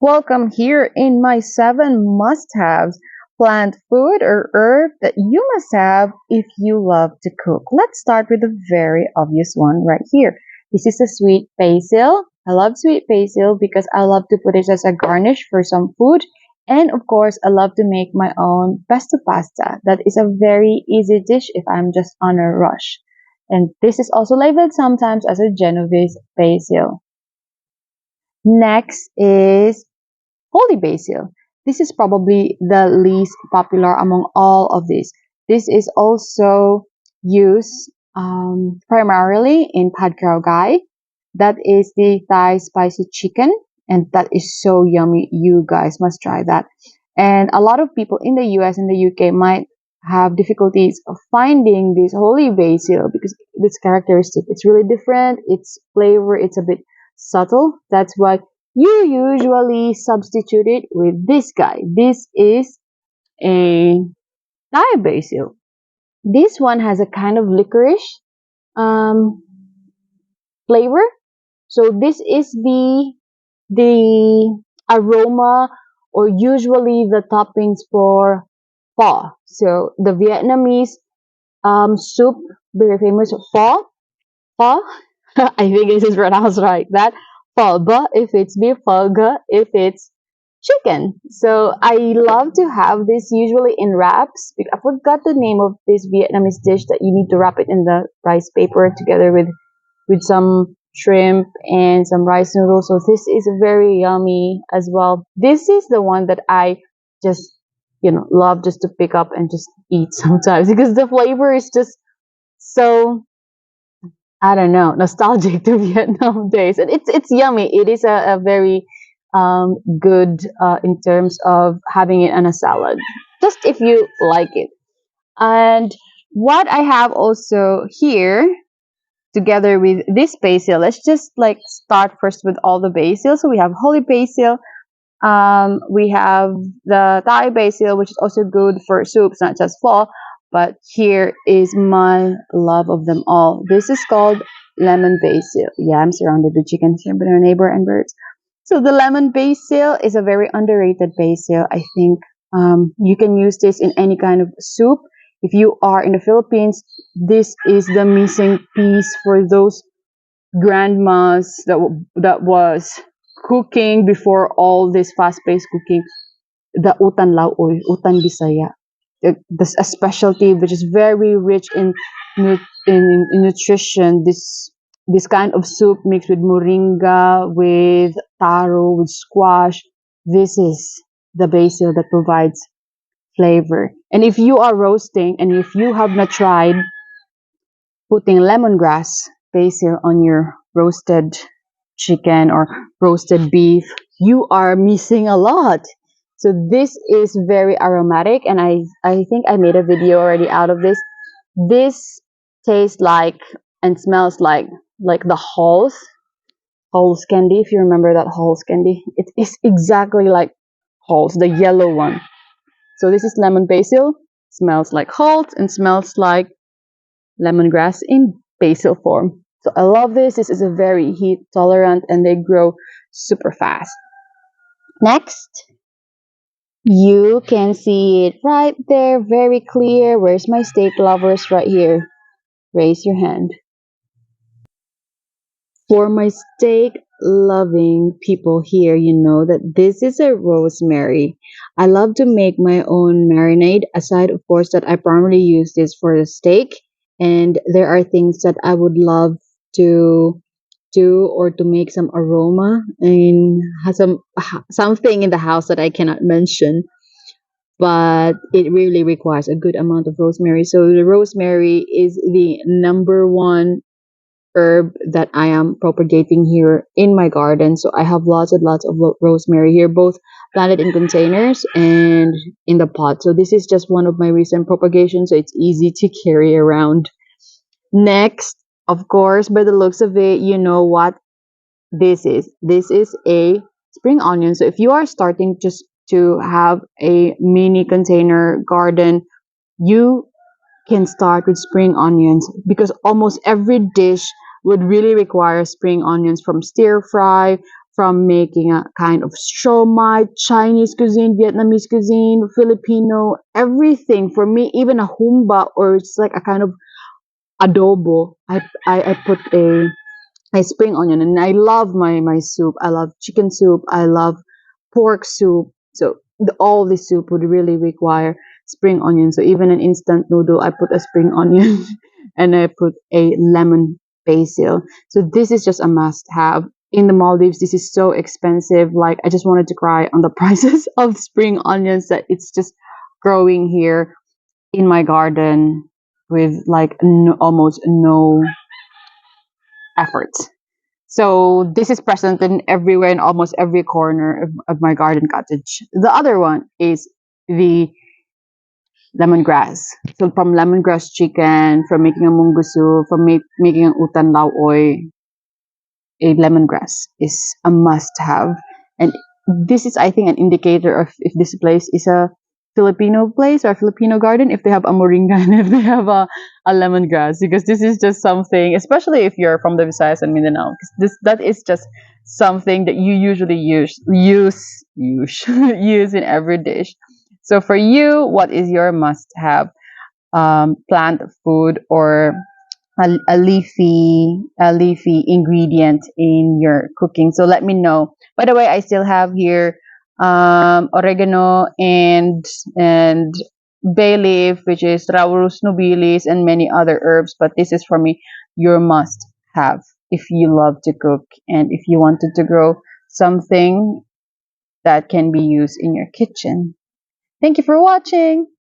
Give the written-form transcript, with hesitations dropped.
Welcome here in my 7 must-haves. Plant food or herb that you must have if you love to cook. Let's start with a very obvious one right here. This is a sweet basil. I love sweet basil because I love to put it as a garnish for some food. And of course, I love to make my own pesto pasta. That is a very easy dish if I'm just on a rush. And this is also labeled sometimes as a Genovese basil. Next is holy basil. This is probably the least popular among all of these. This is also used primarily in pad karogay. That is the Thai spicy chicken, and that is so yummy. You guys must try that. And a lot of people in the US and the UK might have difficulties of finding this holy basil because it's characteristic. It's really different. Its flavor, it's a bit subtle. That's why you usually substitute it with this guy. This is a Thai basil. This one has a kind of licorice um, flavor. So this is the aroma or usually the toppings for pho. So the Vietnamese soup, very famous pho. Pho. I think this is pronounced right. That pho, but if it's beef, pho, if it's chicken. So I love to have this usually in wraps. I forgot the name of this Vietnamese dish that you need to wrap it in the rice paper together with some shrimp and some rice noodles. So this is very yummy as well. This is the one that I just love just to pick up and just eat sometimes because the flavor is just so, I don't know, nostalgic to Vietnam days, and it's yummy. It is a very good in terms of having it on a salad, just if you like it. And what I have also here together with this basil, let's just like start first with all the basil. So we have holy basil, we have the Thai basil, which is also good for soups, not just pho. But here is my love of them all. This is called lemon basil. Yeah, I'm surrounded with chickens here, but our neighbor and birds. So the lemon basil is a very underrated basil. I think you can use this in any kind of soup. If you are in the Philippines, this is the missing piece for those grandmas that was cooking before all this fast-paced cooking. The utan laoy, utan bisaya, a specialty which is very rich in nutrition. This kind of soup mixed with moringa, with taro, with squash. This is the basil that provides flavor. And if you are roasting, and if you have not tried putting lemongrass basil on your roasted chicken or roasted beef, you are missing a lot. So this is very aromatic, and I think I made a video already out of this. This tastes like and smells like the Halls candy. If you remember that Halls candy, it is exactly like Halls, the yellow one. So this is lemon basil, smells like Halls, and smells like lemongrass in basil form. So I love this. This is a very heat tolerant and they grow super fast. Next, you can see it right there, very clear. Where's my steak lovers right here? Raise your hand. For my steak loving people here, you know that this is a rosemary. I love to make my own marinade, aside, of course, that I primarily use this for the steak. And there are things that I would love to do or to make some aroma and has something in the house that I cannot mention, but it really requires a good amount of rosemary. So the rosemary is the number one herb that I am propagating here in my garden. So I have lots and lots of rosemary here, both planted in containers and in the pot. So this is just one of my recent propagations, so it's easy to carry around. Next, of course, by the looks of it, you know what this is. This is a spring onion. So if you are starting just to have a mini container garden, you can start with spring onions because almost every dish would really require spring onions, from stir fry, from making a kind of shomai, Chinese cuisine, Vietnamese cuisine, Filipino, everything. For me, even a humba or it's like a kind of adobo. I put a spring onion, and I love my soup. I love chicken soup. I love pork soup. So all the soup would really require spring onion. So even an instant noodle, I put a spring onion and I put a lemon basil. So this is just a must have. In the Maldives, this is so expensive. Like I just wanted to cry on the prices of spring onions that it's just growing here in my garden with like almost no effort. So this is present in everywhere in almost every corner of my garden cottage. The other one is the lemongrass. So from lemongrass chicken, from making a mungusu, from making an utan laoy, a lemongrass is a must-have. And this is, I think, an indicator of if this place is a Filipino place or a Filipino garden, if they have a moringa and if they have a lemongrass, because this is just something, especially if you're from the Visayas and Mindanao, 'cause that is just something that you usually use in every dish. So for you, what is your must-have plant food or a leafy ingredient in your cooking? So let me know. By the way, I still have here oregano and bay leaf, which is Laurus nobilis, and many other herbs. But this is for me your must have if you love to cook and if you wanted to grow something that can be used in your kitchen. Thank you for watching.